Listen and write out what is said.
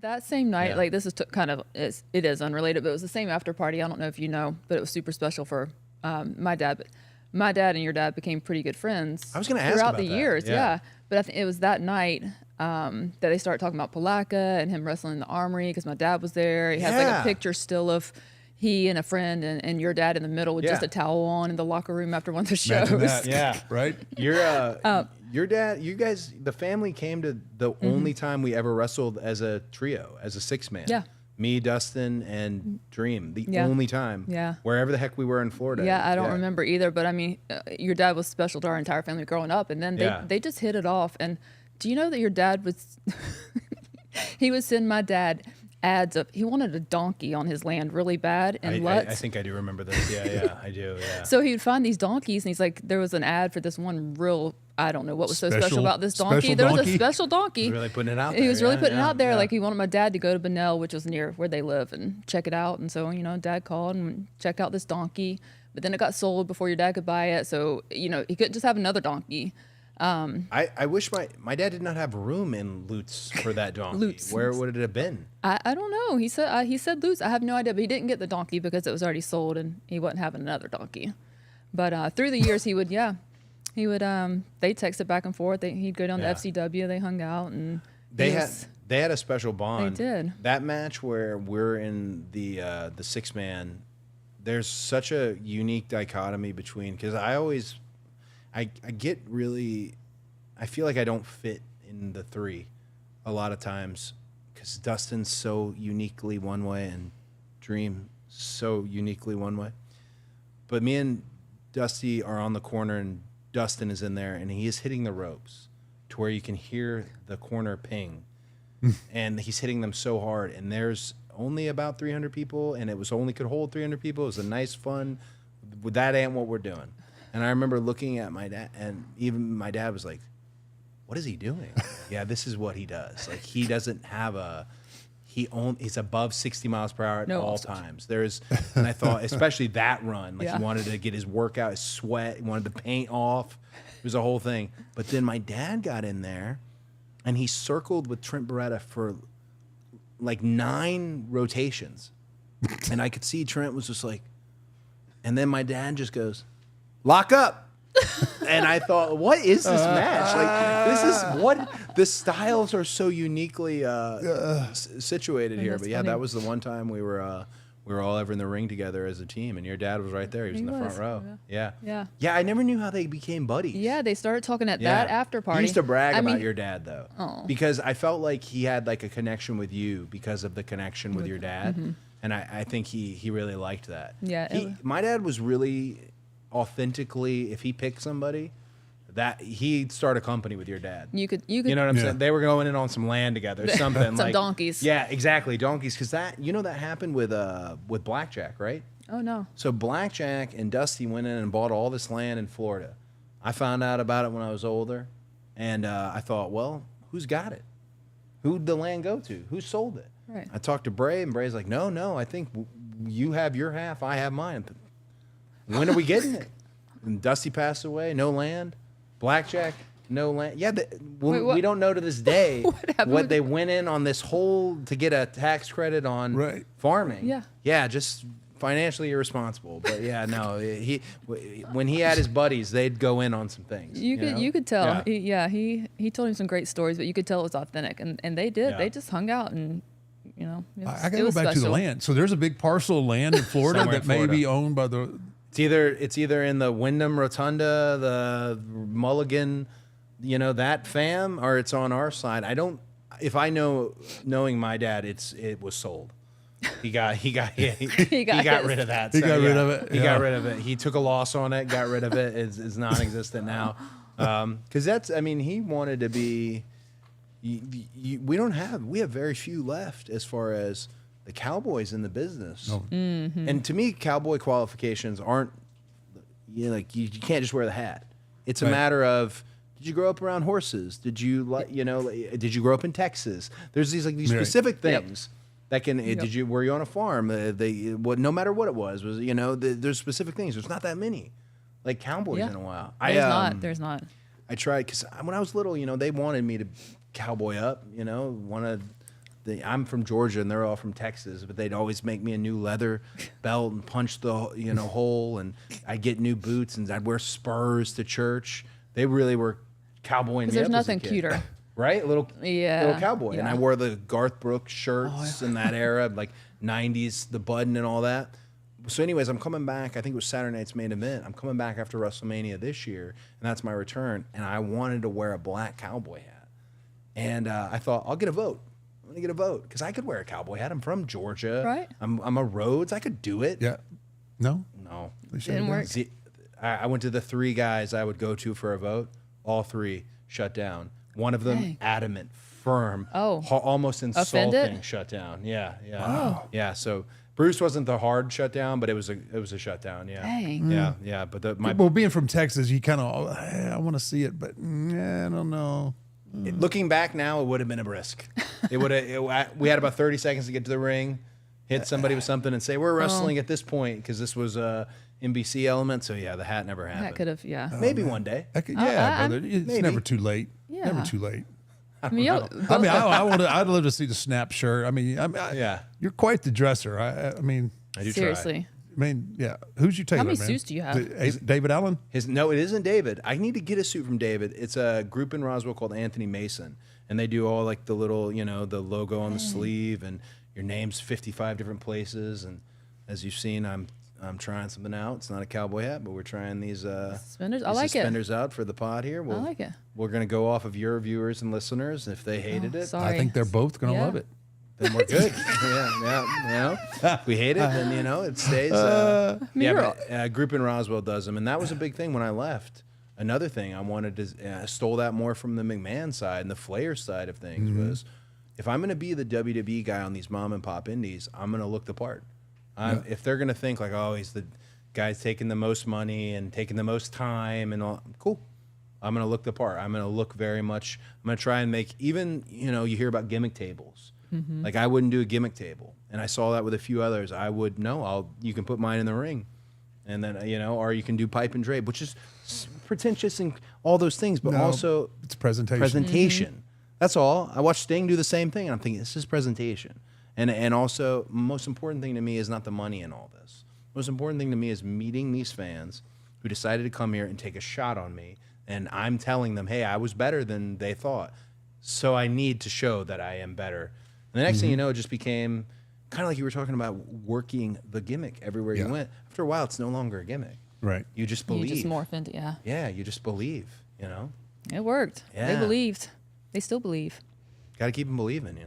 That same night, like this is it is unrelated, but it was the same after party. I don't know if you know, but it was super special for my dad. But my dad and your dad became pretty good friends. I was going to ask throughout about the that. years, yeah. But I think it was that night that they started talking about Palaka and him wrestling in the Armory because my dad was there. He has like a picture still of he and a friend and your dad in the middle with just a towel on in the locker room after one of the shows. Yeah, right. Your dad, you guys, the family came to the only time we ever wrestled as a trio, as a 6-man. Yeah. Me, Dustin, and Dream. The only time. Yeah. Wherever the heck we were in Florida. Yeah, I don't remember either, but I mean, your dad was special to our entire family growing up, and then they just hit it off. And do you know that your dad was, he would send my dad ads of, he wanted a donkey on his land really bad in Lutz. I think I do remember this. Yeah, I do, yeah. So he would find these donkeys, and he's like, there was an ad for this one real, I don't know what was so special about this donkey. There was a special donkey. He was really putting it out there. He was really putting it out there. Like he wanted my dad to go to Bunnell, which was near where they live, and check it out. And so, dad called and checked out this donkey. But then it got sold before your dad could buy it. So, he couldn't just have another donkey. I wish my dad did not have room in Lutz for that donkey. Lutz. Where would it have been? I don't know. He said Lutz. I have no idea. But he didn't get the donkey because it was already sold, and he wasn't having another donkey. But through the years, he would they texted back and forth. He'd go down to FCW. They hung out, and they had a special bond. They did. That match where we're in the 6-man. There's such a unique dichotomy between, because I get really, I feel like I don't fit in the 3 a lot of times because Dustin's so uniquely one way and Dream so uniquely one way. But me and Dusty are on the corner and Dustin is in there and he is hitting the ropes to where you can hear the corner ping. And he's hitting them so hard, and there's only about 300 people, and it was only could hold 300 people. It was a nice, fun, that ain't what we're doing. And I remember looking at my dad, and even my dad was like, what is he doing? Yeah, this is what he does. Like, he doesn't have he's above 60 miles per hour at all times. And I thought, especially that run, like he wanted to get his workout, his sweat, he wanted the paint off. It was a whole thing. But then my dad got in there, and he circled with Trent Beretta for like 9 rotations. And I could see Trent was just like, and then my dad just goes, lock up. And I thought, what is this match? Like, this is what the styles are so uniquely situated here. But yeah, that was the one time we were all ever in the ring together as a team, and your dad was right there. He was in the front row. Yeah. I never knew how they became buddies. Yeah, they started talking at that after party. He used to brag about your dad though, because I felt like he had like a connection with you because of the connection with your dad, and I think he really liked that. Yeah, my dad was really authentically, if he picked somebody, that he'd start a company with your dad. You know what I'm saying? They were going in on some land together, something some like donkeys. Yeah, exactly, donkeys. Because that happened with Blackjack, right? Oh no. So Blackjack and Dusty went in and bought all this land in Florida. I found out about it when I was older, and I thought, well, who's got it? Who'd the land go to? Who sold it? Right. I talked to Bray, and Bray's like, no, I think you have your half, I have mine. When are we getting it? And Dusty passed away, no land. Blackjack, no land. Yeah, we don't know to this day what they went in on this whole to get a tax credit on farming. Yeah, just financially irresponsible. But yeah, no, when he had his buddies, they'd go in on some things. You could tell. He told him some great stories, but you could tell it was authentic, and they did. They just hung out and. I gotta go back to the land. So there's a big parcel of land in Florida that may be owned by the. It's either in the Wyndham Rotunda, the Mulligan, that fam, or it's on our side. Knowing my dad, it was sold. He got rid of that. He got rid of it. He got rid of it. He took a loss on it, got rid of it. It's non-existent now. Because he wanted to be. We have very few left as far as the Cowboys in the business. No. Mm-hmm. And to me, Cowboy qualifications aren't, you can't just wear the hat. It's a matter of, did you grow up around horses? Did you did you grow up in Texas? There's these specific things that can, were you on a farm? No matter what it was, there's specific things. There's not that many, like Cowboys in a while. There's not. I tried, because when I was little, they wanted me to cowboy up, wanted I'm from Georgia and they're all from Texas, but they'd always make me a new leather belt and punch the hole, and I'd get new boots and I'd wear Spurs to church. They really were cowboying me. There's up nothing as a kid. cuter. Right? Little cowboy. Yeah. And I wore the Garth Brooks shirts in that era, like 90s, the button and all that. So anyways, I'm coming back. I think it was Saturday night's main event. I'm coming back after WrestleMania this year, and that's my return. And I wanted to wear a black cowboy hat. And I thought, I'll get a vote. I'm going to get a vote because I could wear a cowboy hat. I'm from Georgia. Right. I'm a Rhodes. I could do it. Yeah. No? No. Didn't work. See, I went to the 3 guys I would go to for a vote. All 3 shut down. One of them, adamant, firm, almost insulting, Offended? shut down. Yeah. Wow. Yeah, so Bruce wasn't the hard shutdown, but it was a shutdown. Yeah, Dang. yeah. But Well, being from Texas, you kind of, I want to see it, but I don't know. Looking back now, it would have been a risk. We had about 30 seconds to get to the ring, hit somebody with something, and say we're wrestling at this point because this was NBC element. So yeah, the hat never happened. That could have, Maybe one day. Brother, it's maybe. never too late. Yeah. Never too late. I mean, I'd love to see the snap shirt. I mean, Yeah. you're quite the dresser. I mean, I do seriously. I mean, yeah. Who's your tailor, How many man? suits do you have? David Allen? No, it isn't David. I need to get a suit from David. It's a group in Roswell called Anthony Mason, and they do all like the little, the logo on the sleeve, and your name's 55 different places. And as you've seen, I'm trying something out. It's not a cowboy hat, but we're trying these Suspenders. I these like it. suspenders out for the pod here. I like it. We're gonna go off of your viewers and listeners. If they hated it, sorry. I think they're both going to love it. then we're good. yeah. If we hate it, then it stays. A group in Roswell does them, and that was a big thing when I left. Another thing I wanted to stole that more from the McMahon side and the Flair side of things was, if I'm going to be the WWE guy on these mom and pop indies, I'm going to look the part. If they're going to think like, oh, he's the guy's taking the most money and taking the most time and all, cool. I'm going to look the part. I'm going to look very much. I'm going to try and make even, you hear about gimmick tables. Like I wouldn't do a gimmick table. And I saw that with a few others. I would, you can put mine in the ring. And then, or you can do pipe and drape, which is pretentious and all those things, but also it's presentation. Presentation. That's all. I watched Sting do the same thing, and I'm thinking, this is presentation. And also, most important thing to me is not the money in all this. Most important thing to me is meeting these fans who decided to come here and take a shot on me, and I'm telling them, hey, I was better than they thought, so I need to show that I am better. And the next thing you know, it just became kind of like you were talking about working the gimmick everywhere you went. After a while, it's no longer a gimmick. Right. You just believe. You just morph into, Yeah, you just believe, It worked. Yeah. They believed. They still believe. Got to keep them believing,